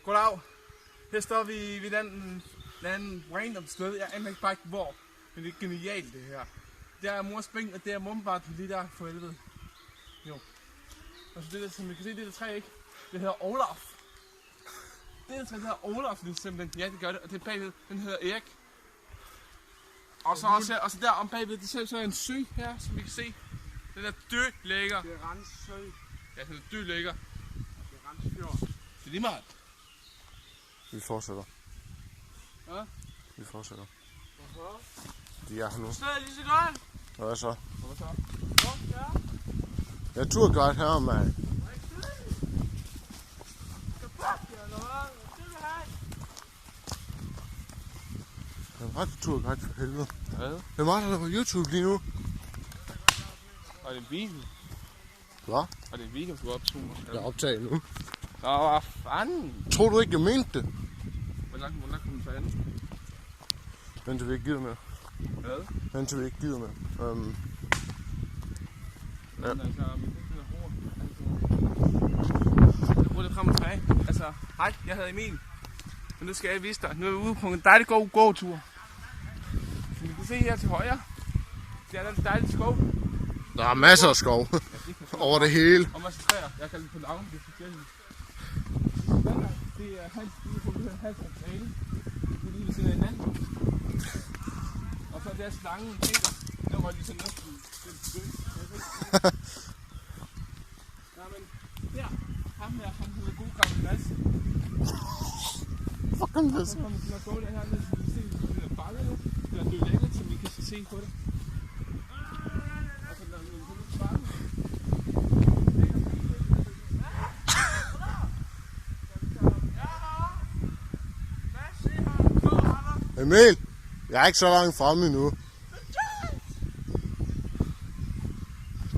Goddag. Her står vi ved den anden random sted. Jeg aner ikke bare ikke hvor. Men det er genialt det her. Der er mors bænk, og det er mumbarten lige der for helvede. Jo. Og så det der, som I kan se, det der træ, ikke? Det hedder Olaf. Det der træ, det hedder Olaf, det er simpelthen. Ja, det gør det. Og det bagved, den hedder Erik. Og så også der om bagved, det ser så en sø her, som vi kan se. Den er død lækker. Det er Rens sø. Ja, den er død lækker. Det er Rens fjord. Det er lige meget. Vi fortsætter. Ja? Vi fortsætter. Hvorfor? De er her nu. Så er det lige så godt. Hvad så? Hvad så? Jeg er turguide her, mand. Jeg er ret turguide for helvede. Hvad? Det er mig, der er på YouTube lige nu. Og det er en video. Hvad? Og det er en video, du optog. Jeg er optaget nu. Nå, hvad fanden? Tror du ikke, jeg mente det? Hvor langt kunne man tage anden? Vent til vi ikke gider med. Hvad? Vent til vi ikke gider med. Ja. Altså, min det er hårdt. Jeg bruger det frem og tilbage. Altså, hej, jeg hedder Emil. Men nu skal jeg vise dig. Nu er vi ude på en dejlig god gåtur. Som I kan se her til højre. Det er den dejlige skov. Der er masser af skov. Over det hele. Og masser af træer. Jeg kalder det på navn, det er forskelligt. Det er Hans, det er på Hans og Grene. Det er lige ved siden af hinanden. Og så er der slangen Peter. Der var lige så næsten den bøg. Ja, men der, ham her, han hedder god gammel Mads. Fucking det. Så kommer vi til at gå der her ned, så vi kan se, at det er bakkerne. Det er død lækkert, så vi kan se på det. Og så der er nogle sådan bakke. Emil, jeg er ikke så langt fremme endnu.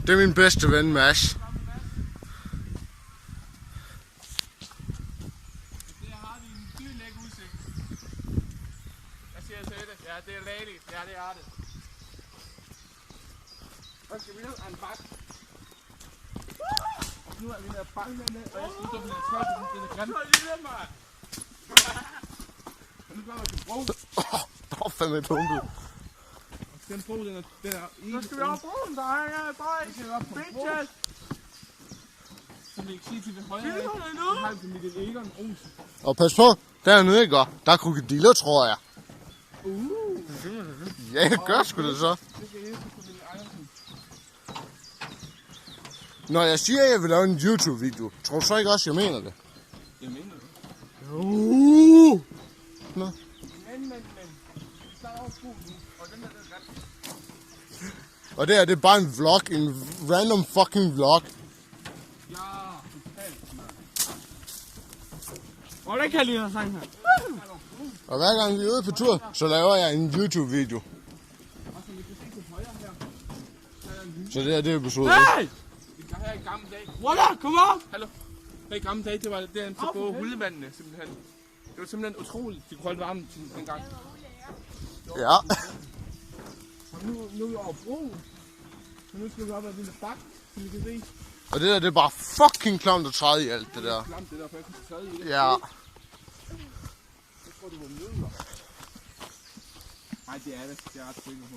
Det er min bedste ven, Mads. Der har vi en dyr lækker udsigt. Jeg siger til det. Ja, det er lægeligt. Ja, det er det. Og skal vi ned af en bakke. Og nu er vi nede af bakken dernede, og jeg skal stå på den træk, den er grim. Og nu gør vi til bro. Der var fandme et humpel. Den bro, den er i. Nu skal vi op broen, der er jeg bare. Vi skal op på bro. Som vi kan se til det højre. Filmer det nu? Vi har det Mikkel Egon Olsen. Og pas på, dernede ikke går. Der er krokodiller, tror jeg. Ja, jeg gør sgu det så. Det skal jeg på den Andersen. Når jeg siger, at jeg vil lave en YouTube-video, tror du så ikke også, jeg mener det? Jeg mener det. Nå. Men. Vi starter over broen nu, og den er ret. Og det her, det er bare en vlog, en random fucking vlog. Ja, totalt. Hvor er det kan lide at sang her? Og hver gang vi er ude på tur, så laver jeg en YouTube-video. Og som vi kan se til højre her, så er der en lys. Så det her, det er episode 1. Hey! Vi kan have i gamle dage. Walla, kom op! Hallo. Her i gamle dage, det var derinde til både huldevandene, simpelthen. Det var simpelthen utroligt, de kunne holde varmen dengang. Ja. Og nu er vi over broen. Så nu skal vi op ad den der bakke, som vi kan se. Og det der, det er bare fucking klamt at træde i alt det der. Klamt det der, for jeg kunne tage i det. Ja. Jeg tror, det var mødler. Nej, det er det. Det er ret sikker på.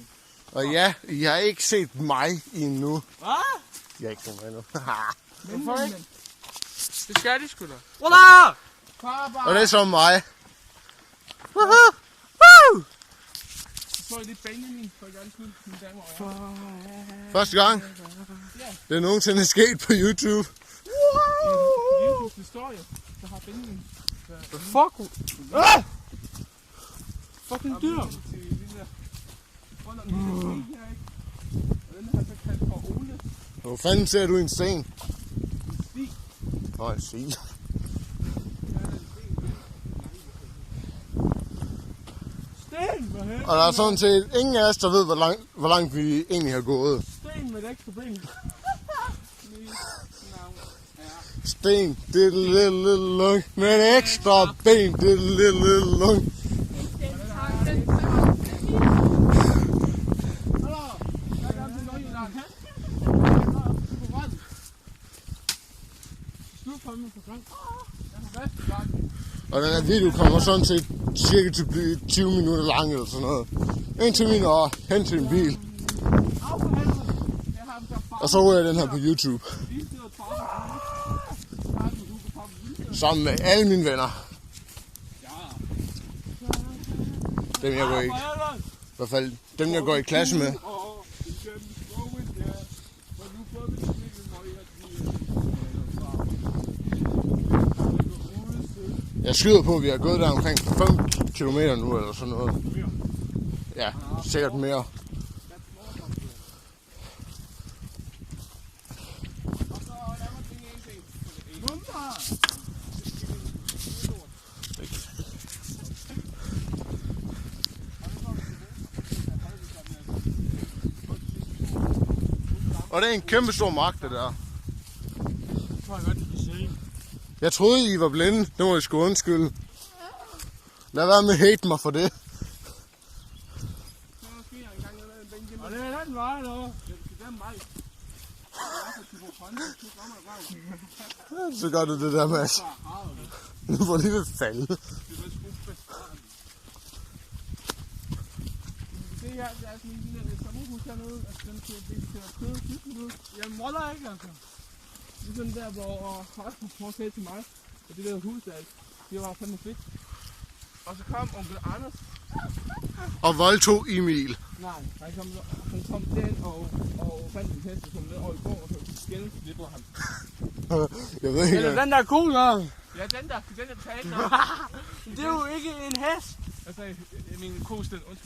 Og ja, I har ikke set mig endnu. Hvad? Jeg er ikke set mig endnu. Hvorfor ikke? Det skal de sgu da. Walla! Papa! Og det er så mig. Så får jeg lige Benjamin for gerne skyld, mine damer og herrer. Første gang. Det er nogensinde sket på YouTube. Jesus historie, så har Benjamin Fuck! Fucking dyr! rundt om den her, ikke? Og den har så kaldt for Ole. Hvor fanden ser du i en sten? En sti. Nå, en sten. Sten, hvad helvede? Og der er sådan set ingen af os, der ved, hvor langt vi egentlig har gået. Sten med et ekstra ben. Mit navn er... Sten, det er lille lung. Med en ekstra ben, det er lille lung. Slut på mig på gang. Jeg har været på gang. Og den her video kommer sådan set cirka til at blive 20 minutter lang eller sådan noget. Indtil vi når hen til en bil. Au for helvede. Jeg har dem så far. Og så ryger jeg den her på YouTube. Lige sidder og far. Sammen med alle mine venner. Ja. Dem jeg går i, hvert fald dem jeg går i klasse med. Jeg skyder på, at vi har gået der omkring 5 kilometer nu, eller sådan noget. Ja, sikkert mere. Og det er en kæmpe stor magt, det der. Det tror jeg godt, de kan se. Jeg troede, I var blinde. Det må I sgu undskylde. Lad være med at hate mig for det. Og det er den vej, eller? Så gør du det der, Mads. Nu får lige ved falde. Det her, der er sådan en lille sommerhus hernede, altså den til at køre kysten ud. Jeg måler ikke, altså. Det er sådan der, hvor Rasmus sagde til mig, at det der hus der, det var fandme fedt. Og så kom onkel Anders. Og voldtog Emil. Nej, han kom den og fandt en hest, som ned over i går, og så skændes lidt på ham. Jeg ved ikke. Eller den der ko der. Ja, den der talte. Det er jo ikke en hest. Altså, min kosten, undskyld.